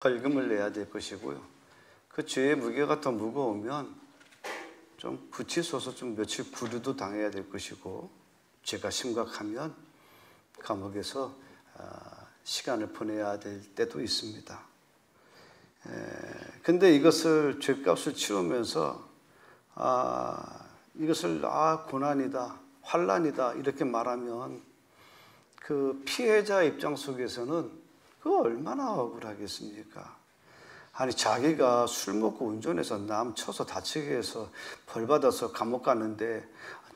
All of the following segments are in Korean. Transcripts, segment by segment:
벌금을 내야 될 것이고요. 그 죄의 무게가 더 무거우면 좀 구치소서 좀 며칠 구류도 당해야 될 것이고, 죄가 심각하면 감옥에서 시간을 보내야 될 때도 있습니다. 근데 이것을 죄값을 치르면서 이것을 고난이다, 환난이다 이렇게 말하면 그 피해자 입장 속에서는 그거 얼마나 억울하겠습니까? 아니, 자기가 술 먹고 운전해서 남 쳐서 다치게 해서 벌 받아서 감옥 갔는데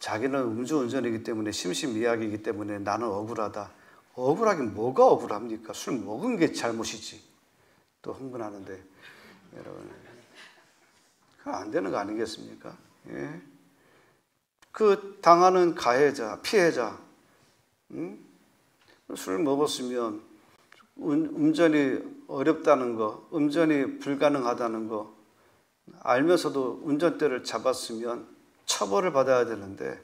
자기는 음주운전이기 때문에 심신미약이기 때문에 나는 억울하다. 억울하긴 뭐가 억울합니까? 술 먹은 게 잘못이지. 또 흥분하는데, 여러분, 그거 안 되는 거 아니겠습니까? 예? 그 당하는 가해자, 피해자, 술 먹었으면 운전이 어렵다는 거, 운전이 불가능하다는 거 알면서도 운전대를 잡았으면 처벌을 받아야 되는데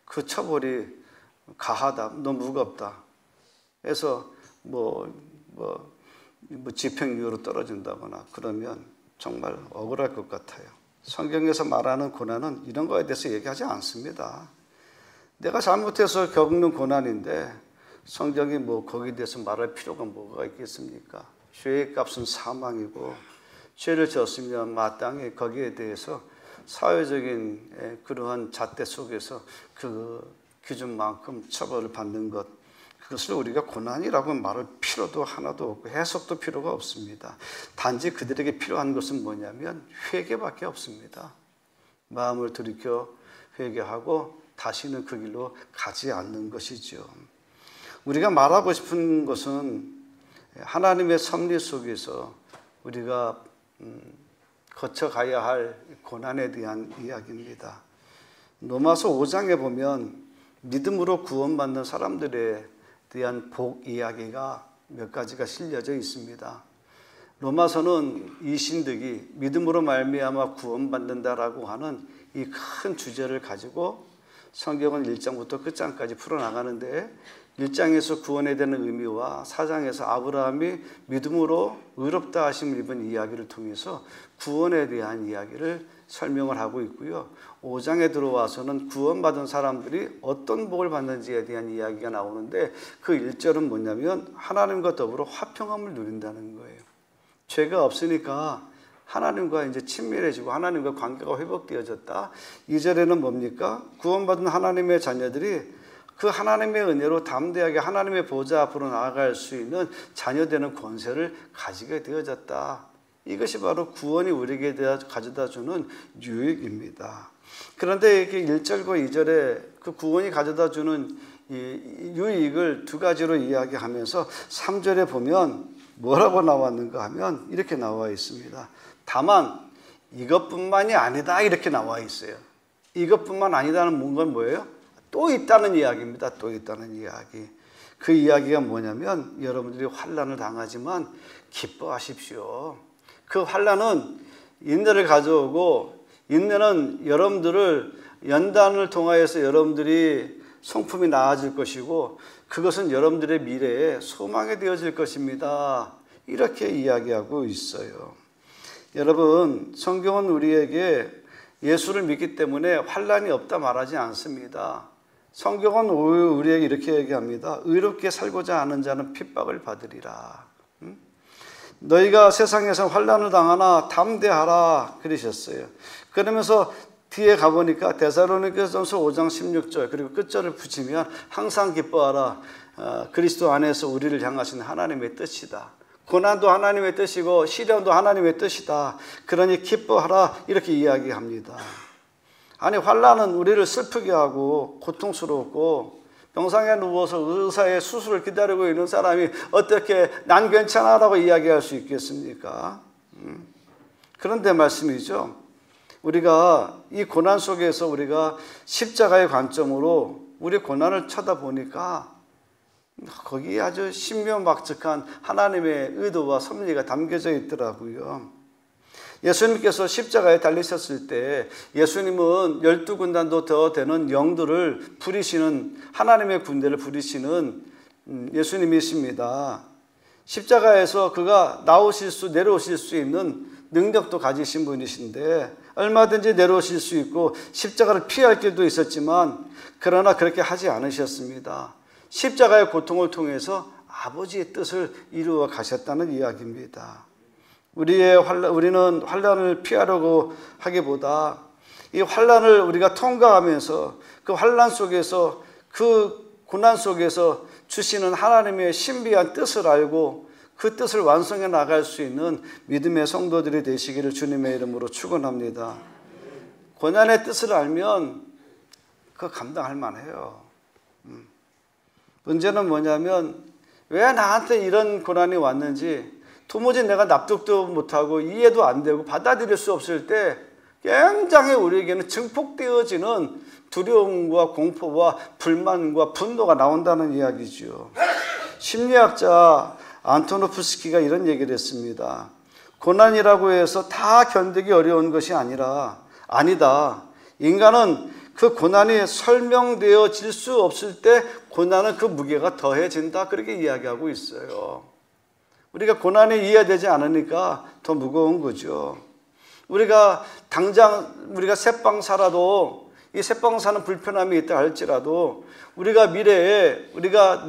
그 처벌이 가하다, 너무 무겁다 해서 집행유예로 떨어진다거나 그러면 정말 억울할 것 같아요. 성경에서 말하는 고난은 이런 거에 대해서 얘기하지 않습니다. 내가 잘못해서 겪는 고난인데 성경이 거기에 대해서 말할 필요가 뭐가 있겠습니까? 죄의 값은 사망이고 죄를 졌으면 마땅히 거기에 대해서 사회적인 그러한 잣대 속에서 그 기준만큼 처벌을 받는 것, 그것을 우리가 고난이라고 말할 필요도 하나도 없고 해석도 필요가 없습니다. 단지 그들에게 필요한 것은 뭐냐면 회개밖에 없습니다. 마음을 돌이켜 회개하고 다시는 그 길로 가지 않는 것이죠. 우리가 말하고 싶은 것은 하나님의 섭리 속에서 우리가 거쳐가야 할 고난에 대한 이야기입니다. 로마서 5장에 보면 믿음으로 구원받는 사람들에 대한 복 이야기가 몇 가지가 실려져 있습니다. 로마서는 이 신득이 믿음으로 말미암아 구원받는다라고 하는 이 큰 주제를 가지고 성경은 1장부터 끝장까지 풀어나가는데 1장에서 구원에 대한 의미와 4장에서 아브라함이 믿음으로 의롭다 하심을 입은 이야기를 통해서 구원에 대한 이야기를 설명을 하고 있고요. 5장에 들어와서는 구원받은 사람들이 어떤 복을 받는지에 대한 이야기가 나오는데 그 1절은 뭐냐면 하나님과 더불어 화평함을 누린다는 거예요. 죄가 없으니까 하나님과 이제 친밀해지고 하나님과 관계가 회복되어졌다. 2절에는 뭡니까? 구원받은 하나님의 자녀들이 그 하나님의 은혜로 담대하게 하나님의 보좌 앞으로 나아갈 수 있는 자녀되는 권세를 가지게 되어졌다. 이것이 바로 구원이 우리에게 가져다주는 유익입니다. 그런데 이렇게 1절과 2절에 그 구원이 가져다주는 이 유익을 두 가지로 이야기하면서 3절에 보면 뭐라고 나왔는가 하면 이렇게 나와 있습니다. 다만 이것뿐만이 아니다 이렇게 나와 있어요. 이것뿐만 아니다는 건 뭐예요? 또 있다는 이야기입니다. 또 있다는 이야기. 그 이야기가 뭐냐면 여러분들이 환난을 당하지만 기뻐하십시오. 그 환난은 인내를 가져오고 인내는 여러분들을 연단을 통하여서 여러분들이 성품이 나아질 것이고 그것은 여러분들의 미래에 소망이 되어질 것입니다. 이렇게 이야기하고 있어요. 여러분, 성경은 우리에게 예수를 믿기 때문에 환난이 없다 말하지 않습니다. 성경은 우리에게 이렇게 얘기합니다. 의롭게 살고자 하는 자는 핍박을 받으리라. 너희가 세상에서 환난을 당하나 담대하라 그러셨어요. 그러면서 뒤에 가보니까 데살로니가전서 5장 16절 그리고 끝절을 붙이면 항상 기뻐하라. 그리스도 안에서 우리를 향하신 하나님의 뜻이다. 고난도 하나님의 뜻이고 시련도 하나님의 뜻이다. 그러니 기뻐하라 이렇게 이야기합니다. 아니, 환난은 우리를 슬프게 하고 고통스럽고 병상에 누워서 의사의 수술을 기다리고 있는 사람이 어떻게 난 괜찮아라고 이야기할 수 있겠습니까? 그런데 말씀이죠. 우리가 이 고난 속에서 우리가 십자가의 관점으로 우리 고난을 쳐다보니까 거기에 아주 신묘막측한 하나님의 의도와 섭리가 담겨져 있더라고요. 예수님께서 십자가에 달리셨을 때 예수님은 12군단도 더 되는 영들을 부리시는 하나님의 군대를 부리시는 예수님이십니다. 십자가에서 그가 내려오실 수 있는 능력도 가지신 분이신데 얼마든지 내려오실 수 있고 십자가를 피할 길도 있었지만 그러나 그렇게 하지 않으셨습니다. 십자가의 고통을 통해서 아버지의 뜻을 이루어 가셨다는 이야기입니다. 우리는 환난을 피하려고 하기보다 이 환난을 우리가 통과하면서 그 환난 속에서 그 고난 속에서 주시는 하나님의 신비한 뜻을 알고 그 뜻을 완성해 나갈 수 있는 믿음의 성도들이 되시기를 주님의 이름으로 축원합니다. 고난의 뜻을 알면 그거 감당할 만해요. 문제는 뭐냐면 왜 나한테 이런 고난이 왔는지 도무지 내가 납득도 못하고 이해도 안 되고 받아들일 수 없을 때 굉장히 우리에게는 증폭되어지는 두려움과 공포와 불만과 분노가 나온다는 이야기죠. 심리학자 안토노프스키가 이런 얘기를 했습니다. 고난이라고 해서 다 견디기 어려운 것이 아니다. 인간은 그 고난이 설명되어질 수 없을 때 고난은 그 무게가 더해진다. 그렇게 이야기하고 있어요. 우리가 고난이 이해되지 않으니까 더 무거운 거죠. 우리가 새빵 살아도 이 새빵 사는 불편함이 있다 할지라도 우리가 미래에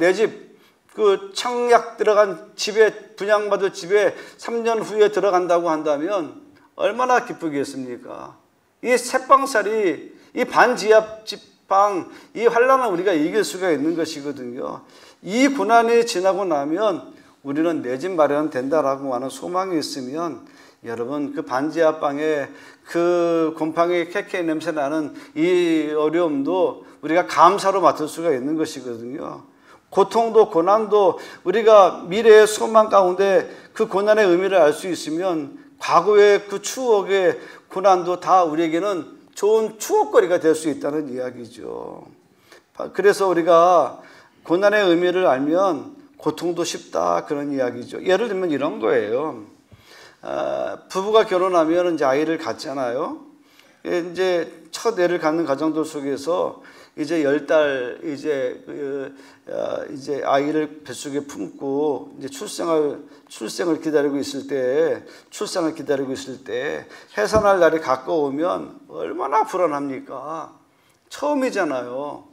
내 집 그 청약 들어간 집에 분양받을 집에 3년 후에 들어간다고 한다면 얼마나 기쁘겠습니까? 이 새빵살이 이 반지하 집방 이 환난을 우리가 이길 수가 있는 것이거든요. 이 고난이 지나고 나면 우리는 내 집 마련 된다라고 하는 소망이 있으면 여러분 그 반지하 방에 그 곰팡이 캐캐 냄새 나는 이 어려움도 우리가 감사로 맡을 수가 있는 것이거든요. 고통도 고난도 우리가 미래의 소망 가운데 그 고난의 의미를 알 수 있으면 과거의 그 추억의 고난도 다 우리에게는 좋은 추억거리가 될 수 있다는 이야기죠. 그래서 우리가 고난의 의미를 알면 고통도 쉽다 그런 이야기죠. 예를 들면 이런 거예요. 부부가 결혼하면 이제 아이를 갖잖아요. 이제 첫 애를 갖는 가정들 속에서 이제 10달 이제 아이를 뱃속에 품고 이제 출생을 기다리고 있을 때 해산할 날이 가까우면 얼마나 불안합니까? 처음이잖아요.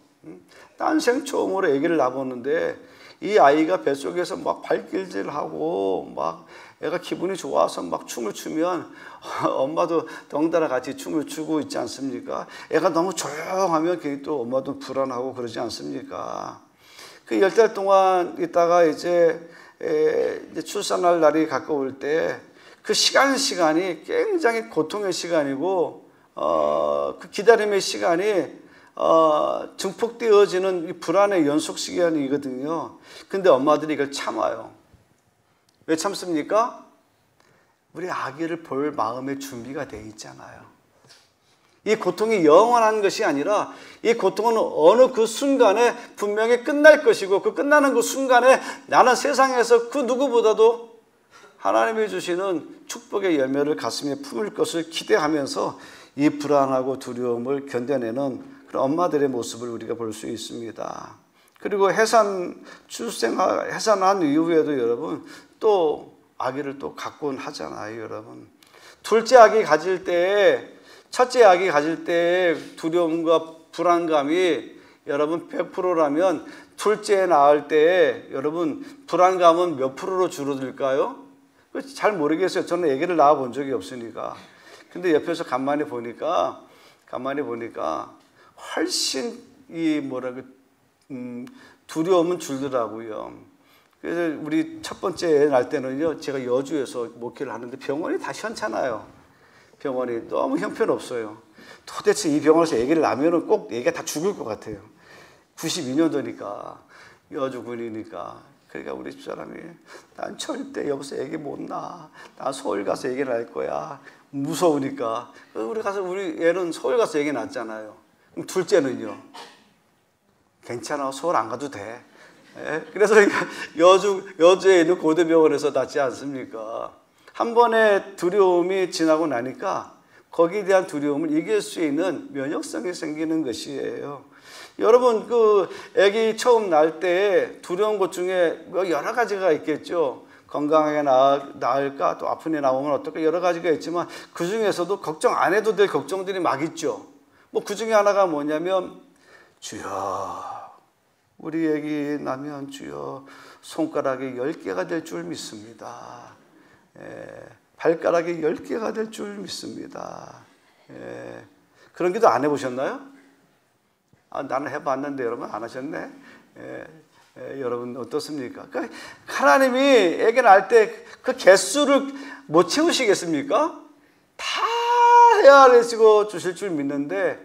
난생 처음으로 아기를 낳았는데 이 아이가 뱃속에서 막 발길질하고 막 애가 기분이 좋아서 막 춤을 추면 엄마도 덩달아 같이 춤을 추고 있지 않습니까? 애가 너무 조용하면 괜히 또 엄마도 불안하고 그러지 않습니까? 그 10달 동안 있다가 이제 출산할 날이 가까울 때 그 시간이 굉장히 고통의 시간이고 그 기다림의 시간이 증폭되어지는 이 불안의 연속 시간이거든요. 근데 엄마들이 이걸 참아요. 왜 참습니까? 우리 아기를 볼 마음의 준비가 돼 있잖아요. 이 고통이 영원한 것이 아니라 이 고통은 어느 그 순간에 분명히 끝날 것이고 그 끝나는 그 순간에 나는 세상에서 그 누구보다도 하나님이 주시는 축복의 열매를 가슴에 품을 것을 기대하면서 이 불안하고 두려움을 견뎌내는 그런 엄마들의 모습을 우리가 볼 수 있습니다. 그리고 해산한 이후에도 여러분 또 아기를 또 갖곤 하잖아요, 여러분. 둘째 아기 가질 때, 첫째 아기 가질 때 두려움과 불안감이 여러분 100%라면 둘째 낳을 때 여러분 불안감은 몇 프로로 줄어들까요? 잘 모르겠어요. 저는 아기를 낳아 본 적이 없으니까. 근데 옆에서 가만히 보니까 훨씬 두려움은 줄더라고요. 그래서 우리 첫 번째 날 때는요, 제가 여주에서 목회를 하는데 병원이 다 현찮아요. 병원이 너무 형편없어요. 도대체 이 병원에서 아기를 낳으면 꼭 아기가 다 죽을 것 같아요. 92년도니까 여주 군이니까. 그러니까 우리 집사람이 난 절대 여기서 아기 못 낳아. 난 서울 가서 아기 낳을 거야. 무서우니까. 우리 애는 서울 가서 아기 낳았잖아요. 그럼 둘째는요. 괜찮아. 서울 안 가도 돼. 그래서 여주에 있는 고대병원에서 낳지 않습니까? 한 번의 두려움이 지나고 나니까 거기에 대한 두려움을 이길 수 있는 면역성이 생기는 것이에요. 여러분 아기 처음 낳을 때 두려운 것 중에 여러 가지가 있겠죠. 건강하게 나을까, 또 아픈 일 나오면 어떨까, 여러 가지가 있지만 그 중에서도 걱정 안 해도 될 걱정들이 막 있죠. 뭐 그 중에 하나가 뭐냐면, 주여, 우리 애기 나면 주여 손가락이 10개가 될 줄 믿습니다. 발가락이 10개가 될 줄 믿습니다. 그런 기도 안 해보셨나요? 나는 해봤는데 여러분 안 하셨네. 여러분 어떻습니까? 그러니까 하나님이 애기 낳을 때 그 개수를 못 채우시겠습니까? 다 해야 하시고 주실 줄 믿는데,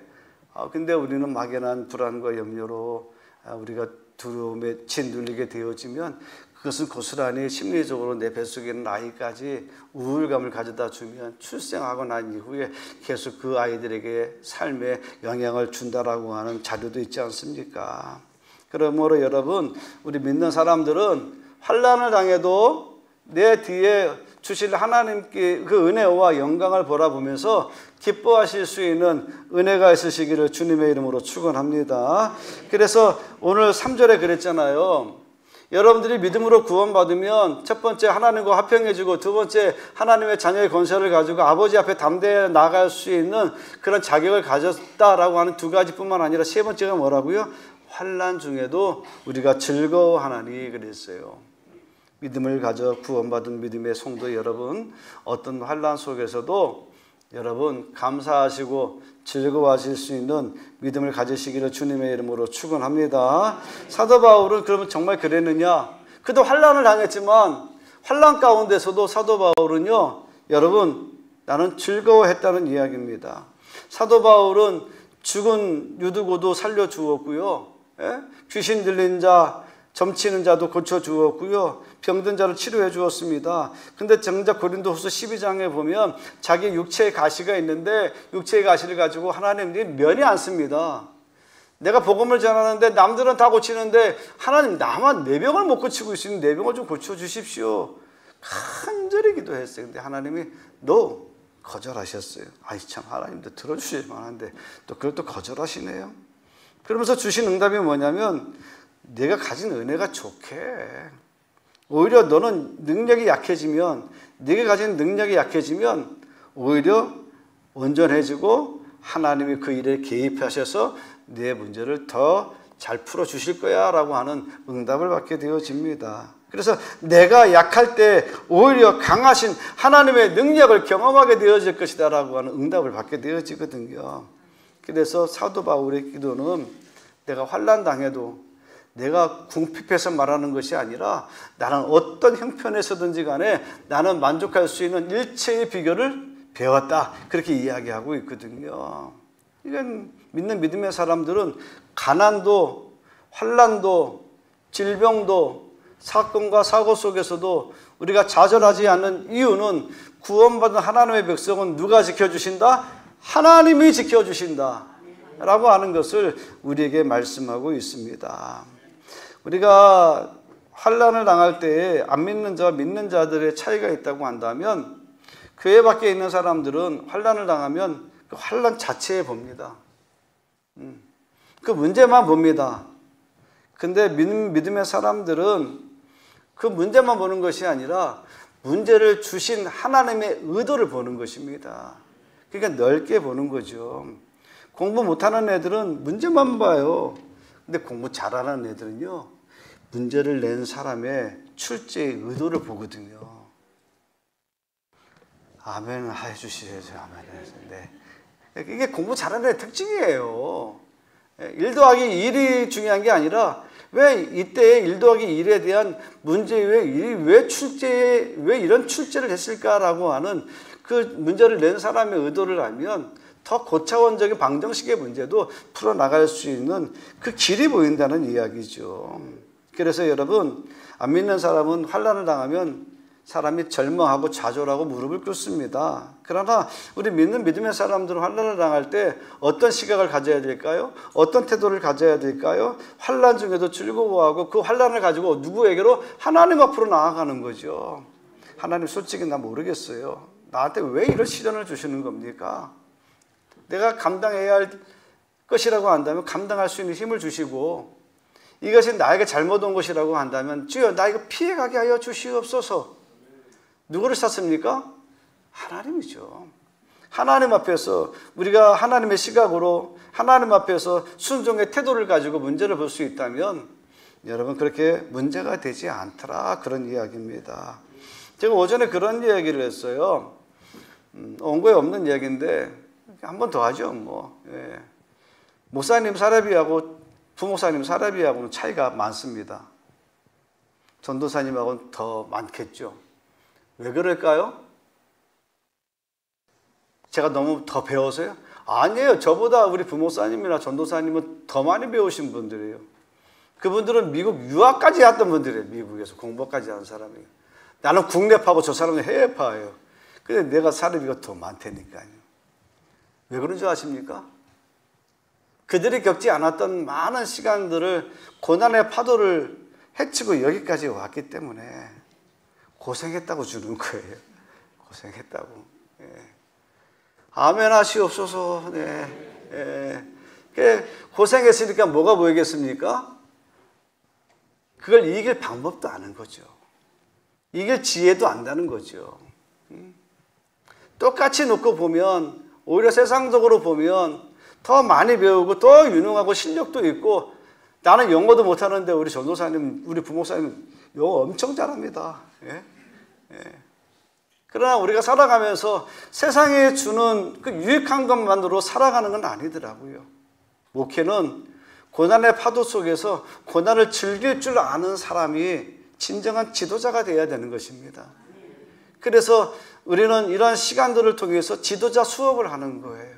근데 우리는 막연한 불안과 염려로 우리가 두려움에 짓눌리게 되어지면 그것은 고스란히 심리적으로 내 뱃속에 있는 아이까지 우울감을 가져다 주면 출생하고 난 이후에 계속 그 아이들에게 삶에 영향을 준다라고 하는 자료도 있지 않습니까? 그러므로 여러분, 우리 믿는 사람들은 환난을 당해도 내 뒤에 주실 하나님께 그 은혜와 영광을 바라보면서 기뻐하실 수 있는 은혜가 있으시기를 주님의 이름으로 축원합니다. 그래서 오늘 3절에 그랬잖아요. 여러분들이 믿음으로 구원받으면 첫 번째 하나님과 화평해지고, 두 번째 하나님의 자녀의 권세를 가지고 아버지 앞에 담대히 나아갈 수 있는 그런 자격을 가졌다라고 하는 두 가지뿐만 아니라 세 번째가 뭐라고요? 환난 중에도 우리가 즐거워하나니 그랬어요. 믿음을 가져 구원받은 믿음의 성도 여러분, 어떤 환난 속에서도 여러분 감사하시고 즐거워하실 수 있는 믿음을 가지시기를 주님의 이름으로 축원합니다. 사도 바울은 그러면 정말 그랬느냐? 그도 환난을 당했지만 환난 가운데서도 사도 바울은요, 여러분 나는 즐거워했다는 이야기입니다. 사도 바울은 죽은 유두고도 살려주었고요, 귀신 들린 자, 점치는 자도 고쳐주었고요, 병든 자를 치료해 주었습니다. 근데 정작 고린도후서 12장에 보면 자기 육체의 가시가 있는데 육체의 가시를 가지고 하나님이 면이 않습니다. 내가 복음을 전하는데 남들은 다 고치는데 하나님, 나만 내 병을 못 고치고 있으니 내 병을 좀 고쳐주십시오. 간절히 기도했어요. 근데 하나님이 너 거절하셨어요. 아이 참, 하나님도 들어주실 만한데 또 그걸 또 거절하시네요. 그러면서 주신 응답이 뭐냐면, 내가 가진 은혜가 좋게, 오히려 너는 능력이 약해지면, 네가 가진 능력이 약해지면 오히려 온전해지고 하나님이 그 일에 개입하셔서 내 문제를 더 잘 풀어주실 거야 라고 하는 응답을 받게 되어집니다. 그래서 내가 약할 때 오히려 강하신 하나님의 능력을 경험하게 되어질 것이다 라고 하는 응답을 받게 되어지거든요. 그래서 사도 바울의 기도는 내가 환난 당해도 내가 궁핍해서 말하는 것이 아니라 나는 어떤 형편에서든지 간에 나는 만족할 수 있는 일체의 비결을 배웠다, 그렇게 이야기하고 있거든요. 이건 믿는 믿음의 사람들은 가난도 환난도 질병도 사건과 사고 속에서도 우리가 좌절하지 않는 이유는 구원받은 하나님의 백성은 누가 지켜주신다? 하나님이 지켜주신다 라고 하는 것을 우리에게 말씀하고 있습니다. 우리가 환난을 당할 때 안 믿는 자와 믿는 자들의 차이가 있다고 한다면, 교회 밖에 있는 사람들은 환난을 당하면 그 환난 자체에 봅니다. 그 문제만 봅니다. 근데 믿음의 사람들은 그 문제만 보는 것이 아니라 문제를 주신 하나님의 의도를 보는 것입니다. 그러니까 넓게 보는 거죠. 공부 못하는 애들은 문제만 봐요. 근데 공부 잘하는 애들은요, 문제를 낸 사람의 출제의 의도를 보거든요. 아멘 해주시죠. 아멘. 네. 이게 공부 잘하는 애 특징이에요. 1 더하기 1이 중요한 게 아니라, 왜 이때 1 더하기 1에 대한 문제, 왜 이런 출제를 했을까라고 하는 그 문제를 낸 사람의 의도를 알면 더 고차원적인 방정식의 문제도 풀어나갈 수 있는 그 길이 보인다는 이야기죠. 그래서 여러분, 안 믿는 사람은 환난을 당하면 사람이 절망하고 좌절하고 무릎을 꿇습니다. 그러나 우리 믿는 믿음의 사람들은 환난을 당할 때 어떤 시각을 가져야 될까요? 어떤 태도를 가져야 될까요? 환난 중에도 즐거워하고 그 환난을 가지고 누구에게로? 하나님 앞으로 나아가는 거죠. 하나님, 솔직히 나 모르겠어요. 나한테 왜 이런 시련을 주시는 겁니까? 내가 감당해야 할 것이라고 한다면 감당할 수 있는 힘을 주시고, 이것이 나에게 잘못 온 것이라고 한다면 주여 나 이거 피해가게 하여 주시옵소서. 누구를 찾습니까? 하나님이죠. 하나님 앞에서 우리가 하나님의 시각으로 하나님 앞에서 순종의 태도를 가지고 문제를 볼 수 있다면 여러분 그렇게 문제가 되지 않더라 그런 이야기입니다. 제가 오전에 그런 이야기를 했어요. 원고에 없는 이야기인데 한 번 더 하죠. 목사님 사례비하고 부목사님 사례비하고는 차이가 많습니다. 전도사님하고는 더 많겠죠. 왜 그럴까요? 제가 너무 더 배워서요? 아니에요. 저보다 우리 부목사님이나 전도사님은 더 많이 배우신 분들이에요. 그분들은 미국 유학까지 했던 분들이에요. 미국에서 공부까지 한 사람이에요. 나는 국내파고 저 사람은 해외파예요. 근데 내가 사례비가 더 많다니까요. 왜 그런 줄 아십니까? 그들이 겪지 않았던 많은 시간들을 고난의 파도를 헤치고 여기까지 왔기 때문에 고생했다고 주는 거예요. 고생했다고. 아멘 하시옵소서. 고생했으니까 뭐가 보이겠습니까? 그걸 이길 방법도 아는 거죠. 이길 지혜도 안다는 거죠. 똑같이 놓고 보면 오히려 세상적으로 보면 더 많이 배우고 더 유능하고 실력도 있고 나는 영어도 못하는데 우리 전도사님, 우리 부목사님 영어 엄청 잘합니다. 그러나 우리가 살아가면서 세상에 주는 그 유익한 것만으로 살아가는 건 아니더라고요. 목회는 고난의 파도 속에서 고난을 즐길 줄 아는 사람이 진정한 지도자가 되어야 되는 것입니다. 그래서 우리는 이러한 시간들을 통해서 지도자 수업을 하는 거예요.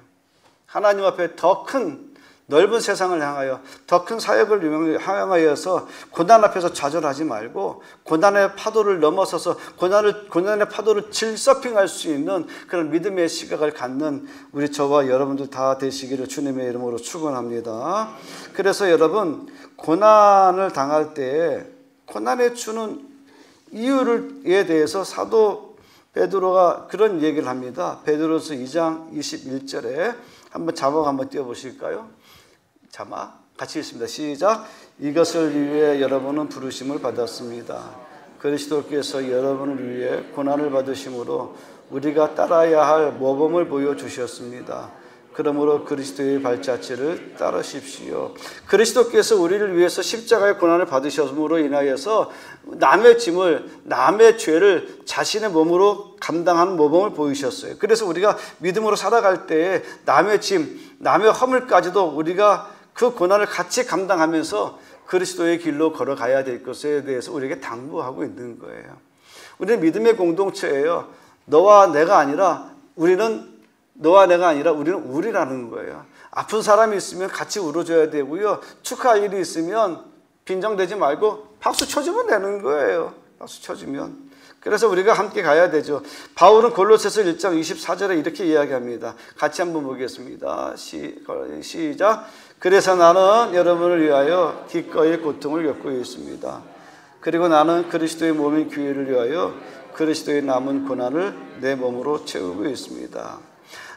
하나님 앞에 더 큰 넓은 세상을 향하여 더 큰 사역을 향하여서 고난 앞에서 좌절하지 말고 고난의 파도를 넘어서서 고난의 파도를 질서핑할 수 있는 그런 믿음의 시각을 갖는 우리 저와 여러분들 다 되시기를 주님의 이름으로 축원합니다. 그래서 여러분 고난을 당할 때 고난에 주는 이유에 대해서 사도 베드로가 그런 얘기를 합니다. 베드로서 2장 21절에 한번 자막 한번 띄워보실까요? 자막 같이 읽습니다. 시작. 이것을 위해 여러분은 부르심을 받았습니다. 그리스도께서 여러분을 위해 고난을 받으심으로 우리가 따라야 할 모범을 보여주셨습니다. 그러므로 그리스도의 발자취를 따르십시오. 그리스도께서 우리를 위해서 십자가의 고난을 받으셨음으로 인하여서 남의 짐을, 남의 죄를 자신의 몸으로 감당하는 모범을 보이셨어요. 그래서 우리가 믿음으로 살아갈 때에 남의 짐, 남의 허물까지도 우리가 그 고난을 같이 감당하면서 그리스도의 길로 걸어가야 될 것에 대해서 우리에게 당부하고 있는 거예요. 우리는 믿음의 공동체예요. 너와 내가 아니라 우리는 우리라는 거예요. 아픈 사람이 있으면 같이 울어줘야 되고요. 축하할 일이 있으면 빈정대지 말고 박수 쳐주면 되는 거예요. 박수 쳐주면. 그래서 우리가 함께 가야 되죠. 바울은 골로새서 1장 24절에 이렇게 이야기합니다. 같이 한번 보겠습니다. 시작. 그래서 나는 여러분을 위하여 기꺼이 고통을 겪고 있습니다. 그리고 나는 그리스도의 몸인 교회를 위하여 그리스도의 남은 고난을 내 몸으로 채우고 있습니다.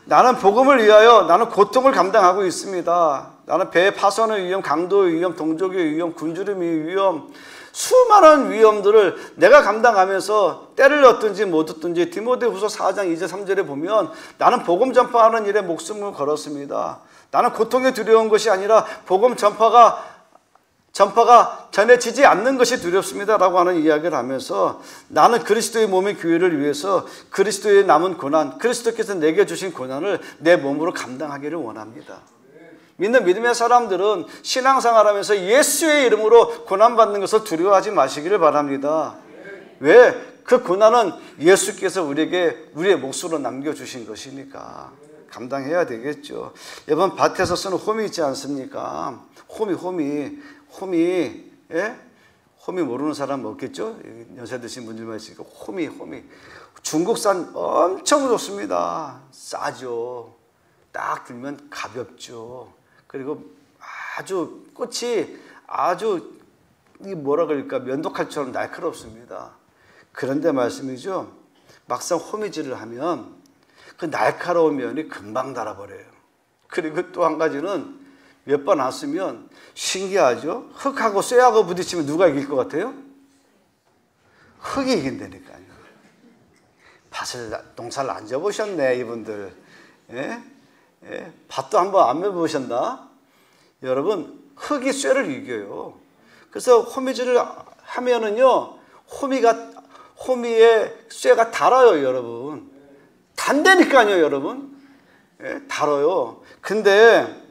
나는 복음을 위하여 나는 고통을 감당하고 있습니다. 나는 배 파손의 위험, 강도의 위험, 동족의 위험, 굶주림의 위험, 수많은 위험들을 내가 감당하면서 때를 얻든지 못 얻든지 디모데후서 4장 2절 3절에 보면 나는 복음 전파하는 일에 목숨을 걸었습니다. 나는 고통이 두려운 것이 아니라 복음 전파가 전해지지 않는 것이 두렵습니다 라고 하는 이야기를 하면서 나는 그리스도의 몸의 교회를 위해서 그리스도의 남은 고난, 그리스도께서 내게 주신 고난을 내 몸으로 감당하기를 원합니다. 믿는 믿음의 사람들은 신앙생활하면서 예수의 이름으로 고난받는 것을 두려워하지 마시기를 바랍니다. 왜? 그 고난은 예수께서 우리에게 우리의 몫으로 남겨주신 것이니까 감당해야 되겠죠. 여러분 밭에서 쓰는 홈이 있지 않습니까? 홈이 모르는 사람 없겠죠? 연세 드신 분들만 있으니까 홈이 중국산 엄청 좋습니다. 싸죠. 딱 들면 가볍죠. 그리고 아주 꽃이 아주 뭐라 그럴까 면도칼처럼 날카롭습니다. 그런데 말씀이죠. 막상 호미질을 하면 그 날카로운 면이 금방 달아버려요. 그리고 또 한 가지는 몇 번 안 쓰면 신기하죠. 흙하고 쇠하고 부딪히면 누가 이길 것 같아요? 흙이 이긴다니까요. 농사를 안 져보셨네, 이분들. 예? 예? 밭도 한번 안 매보셨나? 여러분, 흙이 쇠를 이겨요. 그래서 호미질을 하면은요, 호미의 쇠가 달아요, 여러분. 단다니까요, 여러분. 예? 달아요. 근데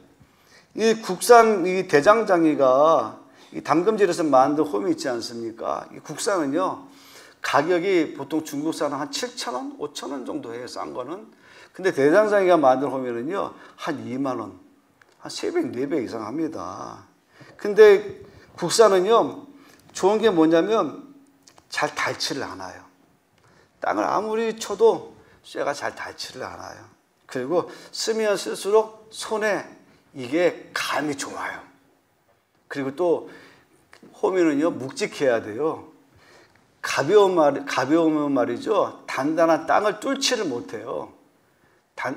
이 국산 이 대장장이가 이 담금질에서 만든 호미 있지 않습니까? 이 국산은요, 가격이 보통 중국산은 한 7,000원, 5,000원 정도 해요, 싼 거는. 근데 대장장이가 만든 호미는요, 한 2만 원, 한 3배, 4배 이상 합니다. 근데 국산은요, 좋은 게 뭐냐면 잘 닳지를 않아요. 땅을 아무리 쳐도 쇠가 잘 닳지를 않아요. 그리고 쓰면 쓸수록 손에 이게 감이 좋아요. 그리고 또 호미는요, 묵직해야 돼요. 가벼우면 말이죠, 단단한 땅을 뚫지를 못해요.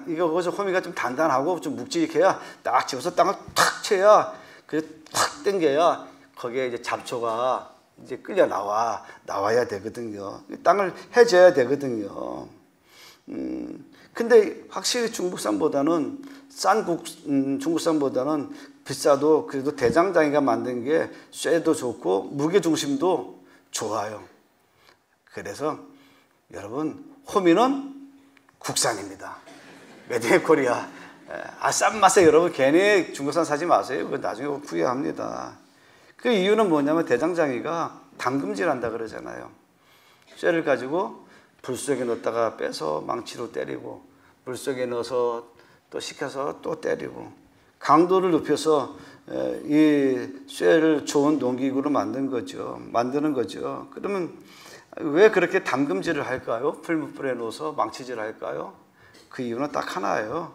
이거 그래서 호미가 좀 단단하고 좀 묵직해야 딱 집어서 땅을 탁 쳐야, 탁 당겨야 거기에 이제 잡초가 이제 끌려 나와야 되거든요. 땅을 해줘야 되거든요. 근데 확실히 중국산보다는 중국산보다는 비싸도 그래도 대장장이가 만든 게 쇠도 좋고 무게 중심도 좋아요. 그래서 여러분, 호미는 국산입니다. 메이드 인 코리아. 싼 맛에 여러분 괜히 중국산 사지 마세요. 그거 나중에 후회합니다. 그 이유는 뭐냐면 대장장이가 담금질 한다 그러잖아요. 쇠를 가지고 불 속에 넣었다가 빼서 망치로 때리고, 물 속에 넣어서 또 식혀서 또 때리고, 강도를 높여서 이 쇠를 좋은 농기구로 만드는 거죠. 그러면 왜 그렇게 담금질을 할까요? 풀무불에 넣어서 망치질 할까요? 그 이유는 딱 하나예요.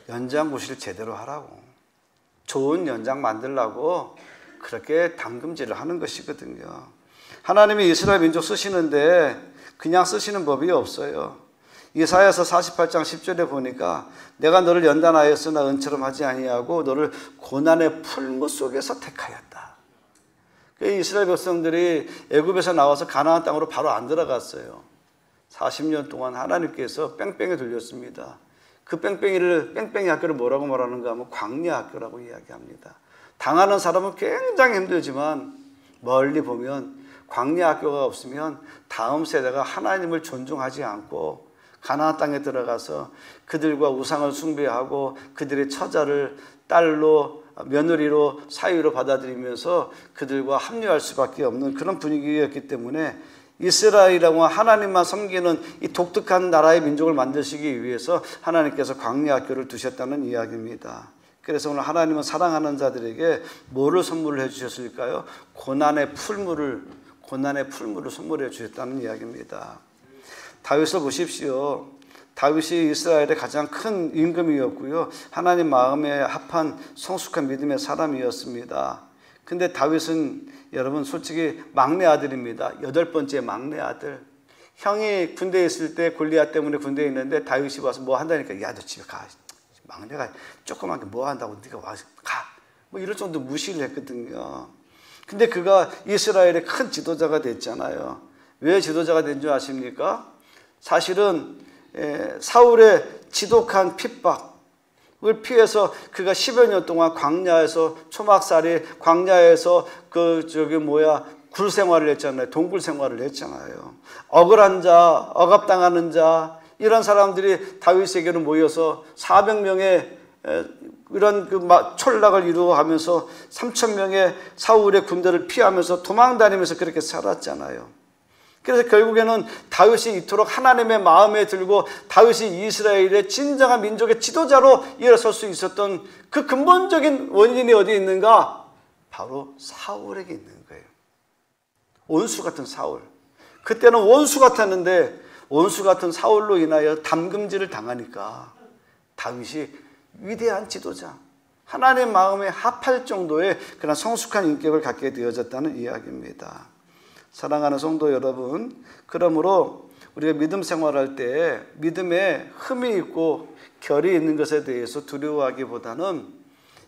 연장구실 제대로 하라고. 좋은 연장 만들라고 그렇게 담금질을 하는 것이거든요. 하나님이 이스라엘 민족 쓰시는데 그냥 쓰시는 법이 없어요. 이사야서 48장 10절에 보니까 내가 너를 연단하였으나 은처럼 하지 아니하고 너를 고난의 풀무 속에서 택하였다. 이스라엘 백성들이 애굽에서 나와서 가나안 땅으로 바로 안 들어갔어요. 40년 동안 하나님께서 뺑뺑이 돌렸습니다. 그 뺑뺑이 학교를 뭐라고 말하는가 하면 광야 학교라고 이야기합니다. 당하는 사람은 굉장히 힘들지만 멀리 보면 광야 학교가 없으면 다음 세대가 하나님을 존중하지 않고 가나안 땅에 들어가서 그들과 우상을 숭배하고 그들의 처자를 딸로 며느리로 사위로 받아들이면서 그들과 합류할 수밖에 없는 그런 분위기였기 때문에 이스라엘이라고 하나님만 섬기는 이 독특한 나라의 민족을 만드시기 위해서 하나님께서 광야 학교를 두셨다는 이야기입니다. 그래서 오늘 하나님은 사랑하는 자들에게 뭐를 선물을 해주셨을까요? 고난의 풀무를 선물해 주셨다는 이야기입니다. 다윗을 보십시오. 다윗이 이스라엘의 가장 큰 임금이었고요, 하나님 마음에 합한 성숙한 믿음의 사람이었습니다. 근데 다윗은 여러분 솔직히 막내 아들입니다. 8번째 막내 아들. 형이 군대에 있을 때 골리앗 때문에 군대에 있는데 다윗이 와서 뭐 한다니까, 야 너 집에 가. 막내가 조그만 게 뭐 한다고 네가 와서 가. 뭐 이럴 정도 무시를 했거든요. 근데 그가 이스라엘의 큰 지도자가 됐잖아요. 왜 지도자가 된 줄 아십니까? 사실은 사울의 지독한 핍박을 피해서 그가 10여 년 동안 광야에서 초막살이, 광야에서 굴 생활을 했잖아요. 동굴 생활을 했잖아요. 억울한 자, 억압당하는 자, 이런 사람들이 다윗에게로 모여서 400명의 이런 촌락을 이루어가면서 3,000명의 사울의 군대를 피하면서 도망다니면서 그렇게 살았잖아요. 그래서 결국에는 다윗이 이토록 하나님의 마음에 들고 다윗이 이스라엘의 진정한 민족의 지도자로 일어설 수 있었던 그 근본적인 원인이 어디에 있는가? 바로 사울에게 있는 거예요. 원수 같은 사울. 그때는 원수 같았는데 원수 같은 사울로 인하여 담금질을 당하니까 다윗이 위대한 지도자, 하나님의 마음에 합할 정도의 그런 성숙한 인격을 갖게 되어졌다는 이야기입니다. 사랑하는 성도 여러분, 그러므로 우리가 믿음 생활할 때 믿음에 흠이 있고 결이 있는 것에 대해서 두려워하기보다는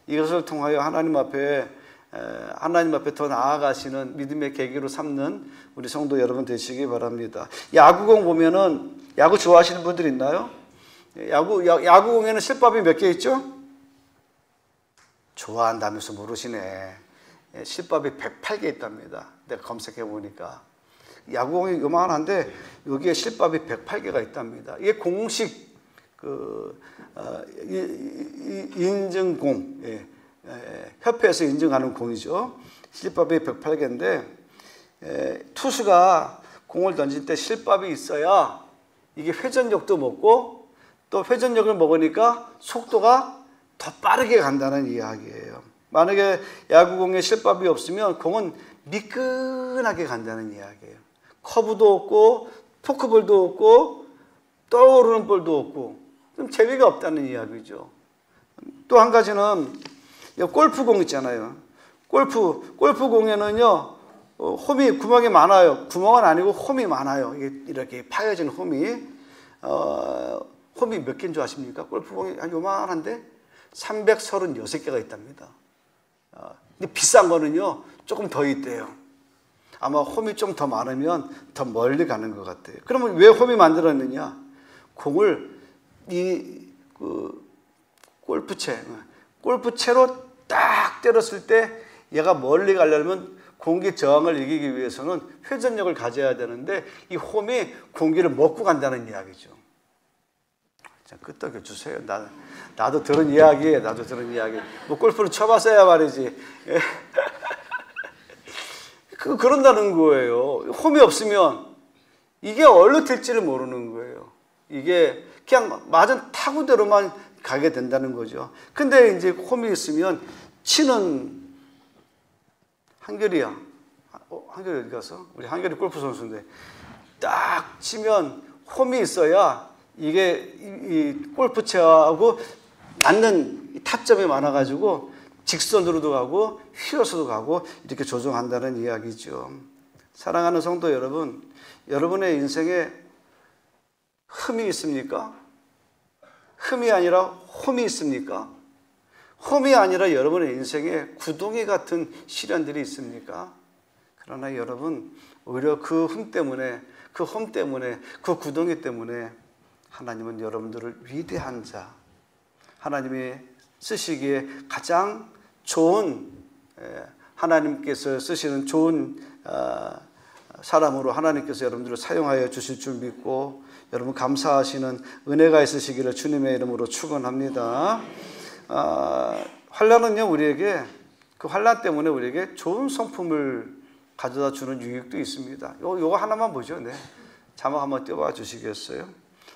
이것을 통하여 하나님 앞에 하나님 앞에 더 나아가시는 믿음의 계기로 삼는 우리 성도 여러분 되시기 바랍니다. 야구공 보면은, 야구 좋아하시는 분들 있나요? 야구공에는 실밥이 몇 개 있죠? 좋아한다면서 모르시네. 실밥이 108개 있답니다. 내가 검색해 보니까. 야구공이 요만한데 여기에 실밥이 108개가 있답니다. 이게 공식 인증공, 협회에서 인증하는 공이죠. 실밥이 108개인데 투수가 공을 던질 때 실밥이 있어야 이게 회전력도 먹고, 또 회전력을 먹으니까 속도가 더 빠르게 간다는 이야기예요. 만약에 야구공에 실밥이 없으면 공은 미끈하게 간다는 이야기예요. 커브도 없고 포크볼도 없고 떠오르는 볼도 없고 좀 재미가 없다는 이야기죠. 또 한 가지는 골프공 있잖아요. 골프공에는요 홈이 구멍이 많아요. 구멍은 아니고 홈이 많아요. 이렇게 파여진 홈이 홈이 몇 개인 줄 아십니까? 골프공이 한 요만한데 336개가 있답니다. 근데 비싼 거는요 조금 더 있대요. 아마 홈이 좀 더 많으면 더 멀리 가는 것 같아요. 그러면 왜 홈이 만들었느냐? 공을 골프채로 딱 때렸을 때 얘가 멀리 가려면 공기 저항을 이기기 위해서는 회전력을 가져야 되는데 이 홈이 공기를 먹고 간다는 이야기죠. 자, 끄떡여 주세요. 나도 들은 이야기예요. 나도 들은 이야기. 뭐 골프를 쳐봤어야 말이지. 그런다는 거예요. 홈이 없으면 이게 어디로 튈지를 모르는 거예요. 이게 그냥 맞은 타구대로만 가게 된다는 거죠. 근데 이제 홈이 있으면 치는 한결이야. 한결이 어디 갔어? 우리 한결이 골프 선수인데 딱 치면 홈이 있어야 이게 이 골프채하고 맞는 타점이 많아가지고 직선으로도 가고 휘어서도 가고 이렇게 조종한다는 이야기죠. 사랑하는 성도 여러분, 여러분의 인생에 흠이 있습니까? 흠이 아니라 홈이 있습니까? 홈이 아니라 여러분의 인생에 구덩이 같은 시련들이 있습니까? 그러나 여러분, 오히려 그 흠 때문에, 그 홈 때문에, 그 구덩이 때문에 하나님은 여러분들을 위대한 자, 하나님이 쓰시기에 가장 좋은, 하나님께서 쓰시는 좋은 사람으로 하나님께서 여러분들을 사용하여 주실 줄 믿고 여러분 감사하시는 은혜가 있으시기를 주님의 이름으로 축원합니다. 환난은요 우리에게, 그 환난 때문에 우리에게 좋은 성품을 가져다 주는 유익도 있습니다. 요거 하나만 보죠. 네. 자막 한번 띄워봐 주시겠어요?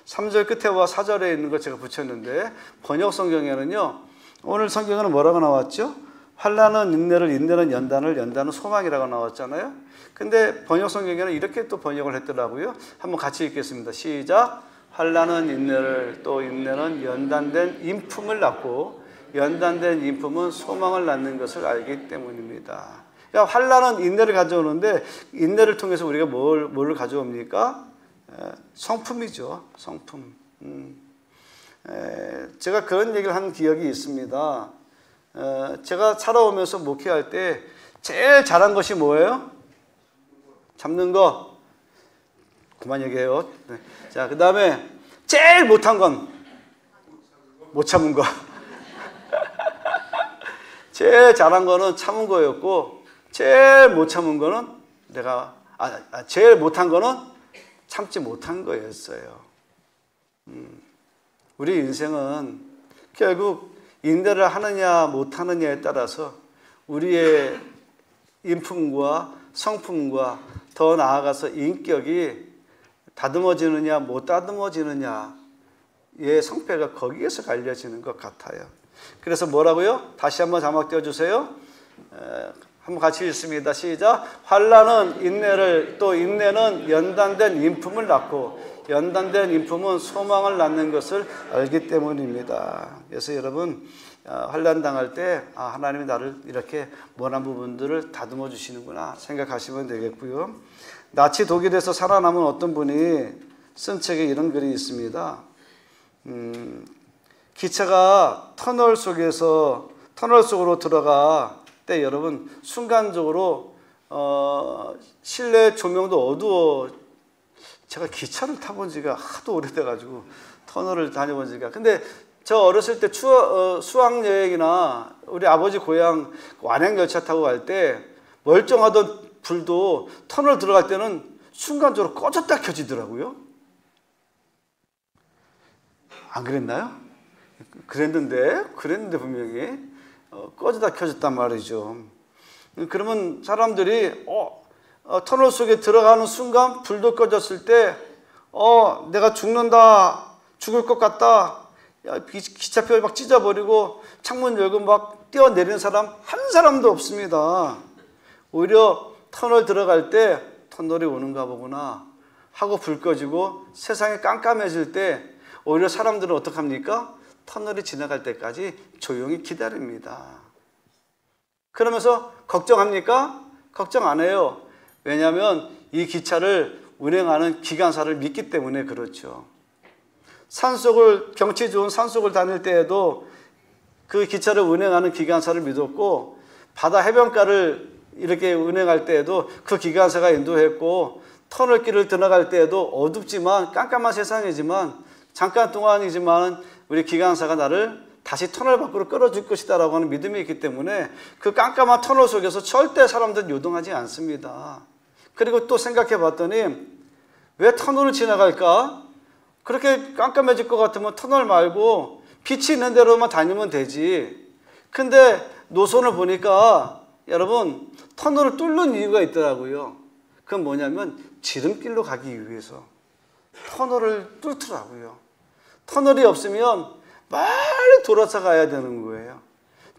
3절 끝에와 4절에 있는 거 제가 붙였는데 번역 성경에는요 오늘 성경에는 뭐라고 나왔죠? 환난은 인내를, 인내는 연단을, 연단은 소망이라고 나왔잖아요. 근데 번역 성경에는 이렇게 또 번역을 했더라고요. 한번 같이 읽겠습니다. 시작. 환난은 인내를, 또 인내는 연단된 인품을 낳고 연단된 인품은 소망을 낳는 것을 알기 때문입니다. 그러니까 환난은 인내를 가져오는데 인내를 통해서 우리가 뭘 가져옵니까? 성품이죠. 성품. 제가 그런 얘기를 한 기억이 있습니다. 제가 살아오면서 목회할 때 제일 잘한 것이 뭐예요? 잡는 거. 그만 얘기해요. 네. 자, 그 다음에 제일 못한 건 못 참은 거. 제일 잘한 거는 참은 거였고 제일 못 참은 거는 제일 못한 거는 참지 못한 거였어요. 우리 인생은 결국 인내를 하느냐 못하느냐에 따라서 우리의 인품과 성품과 더 나아가서 인격이 다듬어지느냐 못 다듬어지느냐의 성패가 거기에서 갈려지는 것 같아요. 그래서 뭐라고요? 다시 한번 자막 띄워주세요. 한번 같이 읽습니다. 시작. 환난은 인내를, 또 인내는 연단된 인품을 낳고 연단된 인품은 소망을 낳는 것을 알기 때문입니다. 그래서 여러분 환난 당할 때 하나님이 나를 이렇게 원한 부분들을 다듬어 주시는구나 생각하시면 되겠고요. 나치 독일에서 살아남은 어떤 분이 쓴 책에 이런 글이 있습니다. 기차가 터널 속으로 들어가 그때 여러분 순간적으로 실내 조명도 어두워. 제가 기차를 타본 지가 하도 오래돼가지고 터널을 다녀본 지가. 근데 저 어렸을 때 수학여행이나 우리 아버지 고향 완행열차 타고 갈 때 멀쩡하던 불도 터널 들어갈 때는 순간적으로 꺼졌다 켜지더라고요. 안 그랬나요? 그랬는데 분명히 꺼졌다 켜졌단 말이죠. 그러면 사람들이 터널 속에 들어가는 순간 불도 꺼졌을 때 내가 죽는다, 죽을 것 같다, 기차표를 막 찢어버리고 창문 열고 막 뛰어내리는 사람 한 사람도 없습니다. 오히려 터널 들어갈 때 터널이 오는가 보구나 하고 불 꺼지고 세상이 깜깜해질 때 오히려 사람들은 어떡합니까? 터널이 지나갈 때까지 조용히 기다립니다. 그러면서 걱정합니까? 걱정 안 해요. 왜냐하면 이 기차를 운행하는 기관사를 믿기 때문에 그렇죠. 경치 좋은 산속을 다닐 때에도 그 기차를 운행하는 기관사를 믿었고, 바다 해변가를 이렇게 운행할 때에도 그 기관사가 인도했고, 터널길을 들어갈 때에도 어둡지만 깜깜한 세상이지만 잠깐 동안이지만 우리 기관사가 나를 다시 터널 밖으로 끌어줄 것이다 라고 하는 믿음이 있기 때문에 그 깜깜한 터널 속에서 절대 사람들은 요동하지 않습니다. 그리고 또 생각해 봤더니 왜 터널을 지나갈까? 그렇게 깜깜해질 것 같으면 터널 말고 빛이 있는 데로만 다니면 되지. 근데 노선을 보니까 여러분 터널을 뚫는 이유가 있더라고요. 그건 뭐냐면 지름길로 가기 위해서 터널을 뚫더라고요. 터널이 없으면 빨리 돌아서 가야 되는 거예요.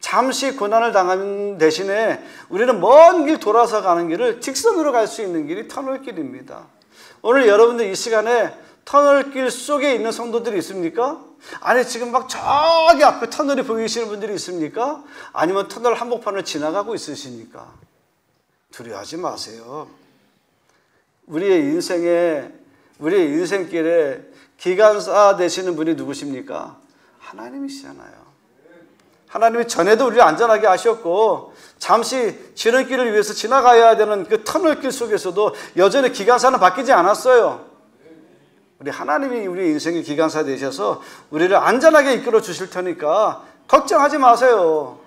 잠시 고난을 당하는 대신에 우리는 먼 길 돌아서 가는 길을 직선으로 갈 수 있는 길이 터널길입니다. 오늘 여러분들 이 시간에 터널길 속에 있는 성도들이 있습니까? 아니 지금 막 저기 앞에 터널이 보이시는 분들이 있습니까? 아니면 터널 한복판을 지나가고 있으십니까? 두려워하지 마세요. 우리의 인생길에 기관사 되시는 분이 누구십니까? 하나님이시잖아요. 하나님이 전에도 우리를 안전하게 하셨고 잠시 지름길을 위해서 지나가야 되는 그 터널길 속에서도 여전히 기관사는 바뀌지 않았어요. 우리 하나님이 우리 인생의 기관사 되셔서 우리를 안전하게 이끌어 주실 테니까 걱정하지 마세요.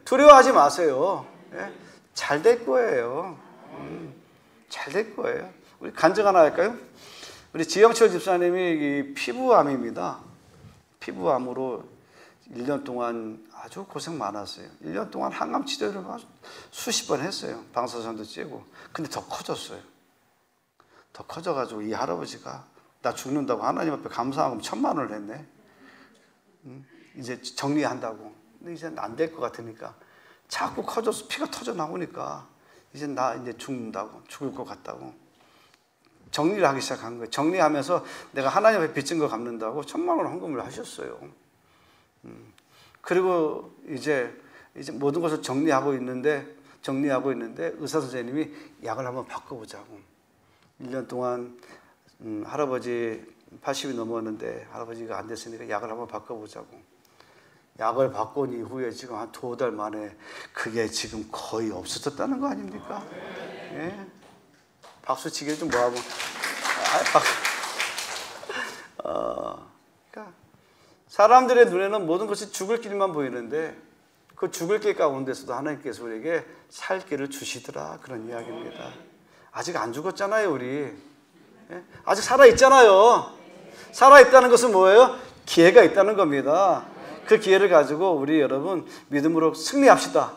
두려워하지 마세요. 잘 될 거예요. 잘 될 거예요. 우리 간증 하나 할까요? 우리 지영철 집사님이 이 피부암입니다. 피부암으로 1년 동안 아주 고생 많았어요. 1년 동안 항암 치료를 수십 번 했어요. 방사선도 쬐고. 근데 더 커졌어요. 더 커져가지고 이 할아버지가 나 죽는다고 하나님 앞에 감사하고 1,000만 원을 냈네. 이제 정리한다고. 근데 이제 안 될 것 같으니까 자꾸 커져서 피가 터져 나오니까 이제 나 이제 죽는다고, 죽을 것 같다고 정리를 하기 시작한 거예요. 정리하면서 내가 하나님 앞에 빚진 거 갚는다고 1,000만 원 헌금을 하셨어요. 그리고 이제 모든 것을 정리하고 있는데 의사 선생님이 약을 한번 바꿔보자고. 1년 동안 할아버지 80이 넘었는데 할아버지가 안 됐으니까 약을 한번 바꿔보자고. 약을 바꾼 이후에 지금 한 2달 만에 그게 지금 거의 없어졌다는 거 아닙니까? 예? 박수 치기를 좀 뭐하고. 그러니까 사람들의 눈에는 모든 것이 죽을 길만 보이는데 그 죽을 길 가운데서도 하나님께서 우리에게 살 길을 주시더라, 그런 이야기입니다. 아직 안 죽었잖아요, 우리. 아직 살아있잖아요. 살아있다는 것은 뭐예요? 기회가 있다는 겁니다. 그 기회를 가지고 우리 여러분 믿음으로 승리합시다.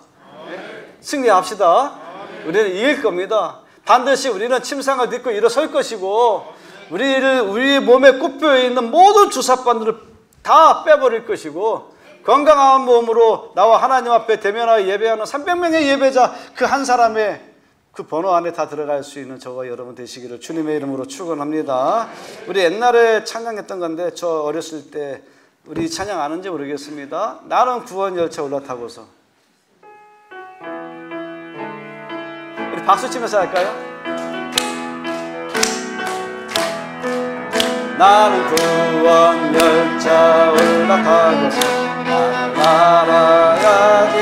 승리합시다. 우리는 이길 겁니다. 반드시 우리는 침상을 딛고 일어설 것이고 우리의 몸에 꼽혀 있는 모든 주사바늘을 다 빼버릴 것이고 건강한 몸으로 나와 하나님 앞에 대면하여 예배하는 300명의 예배자 그 한 사람의 그 번호 안에 다 들어갈 수 있는 저와 여러분 되시기를 주님의 이름으로 축원합니다. 우리 옛날에 찬양했던 건데 저 어렸을 때 우리 찬양 아는지 모르겠습니다. 나는 구원 열차 올라타고서. 우리 박수 치면서 할까요? 나는 구원 열차 올라타고서 나는 날아가지요.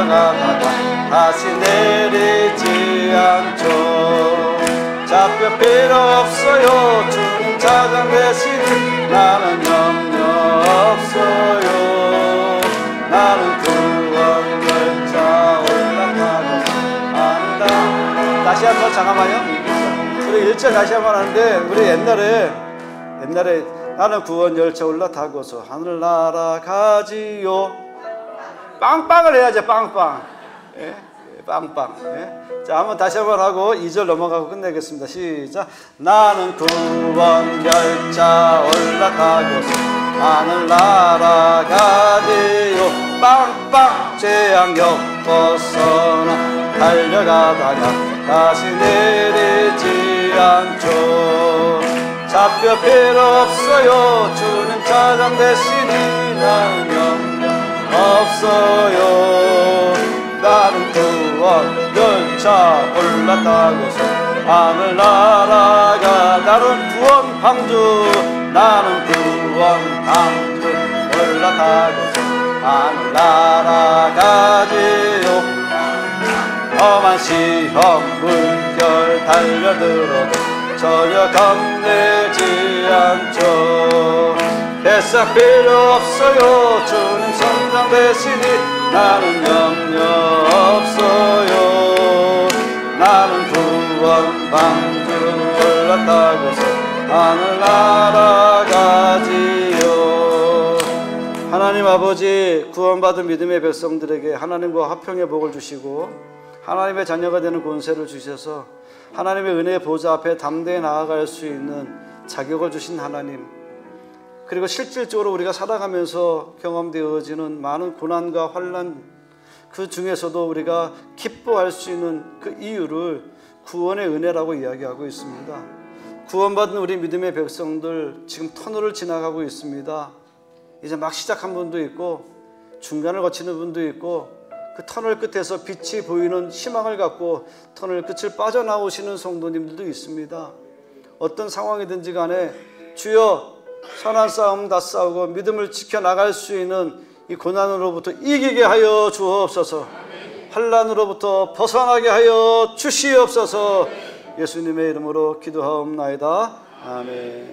달려가다가 다시 내리지 않죠. 잡혀 필요 없어요. 주님 차장 되시니 나는 염려 없어요. 나는 구원 열차 올라타고 안다. 다시 한번 잠깐만요. 우리 1절 다시 한번 하는데 우리 옛날에 나는 구원 열차 올라타고서 하늘 날아가지요. 빵빵을 해야죠. 빵빵. 예? 빵빵. 예? 자, 한번 다시 한번 하고 2절 넘어가고 끝내겠습니다. 시작. 나는 구원 열차 올라타고서 하늘 날아가지요. 빵빵 재앙 겪어서나 달려가다가 다시 내리지 않죠. 잡혀 필요 없어요. 주님 차장 되시니 나는 염려 없어요. 나는 구원 열차 올라타고서 하늘 날아가. 나는 구원 방주. 나는 구원 방주 올라타고서 하늘 날아가지요. 험한 시험 물결 달려들어도 전혀 겁내지 않죠. 뱃삭 필요 없어요. 주님 선장 되시니 나는 염려 없어요. 나는 구원 방주 올라타고서 하늘 날아가지요. 하나님 아버지, 구원받은 믿음의 백성들에게 하나님과 화평의 복을 주시고 하나님의 자녀가 되는 권세를 주셔서 하나님의 은혜의 보좌 앞에 담대히 나아갈 수 있는 자격을 주신 하나님, 그리고 실질적으로 우리가 살아가면서 경험되어지는 많은 고난과 환난, 그 중에서도 우리가 기뻐할 수 있는 그 이유를 구원의 은혜라고 이야기하고 있습니다. 구원받은 우리 믿음의 백성들 지금 터널을 지나가고 있습니다. 이제 막 시작한 분도 있고 중간을 거치는 분도 있고 그 터널 끝에서 빛이 보이는 희망을 갖고 터널 끝을 빠져나오시는 성도님들도 있습니다. 어떤 상황이든지 간에 주여 선한 싸움 다 싸우고 믿음을 지켜나갈 수 있는 이 고난으로부터 이기게 하여 주옵소서. 환난으로부터 벗어나게 하여 주시옵소서. 예수님의 이름으로 기도하옵나이다. 아멘.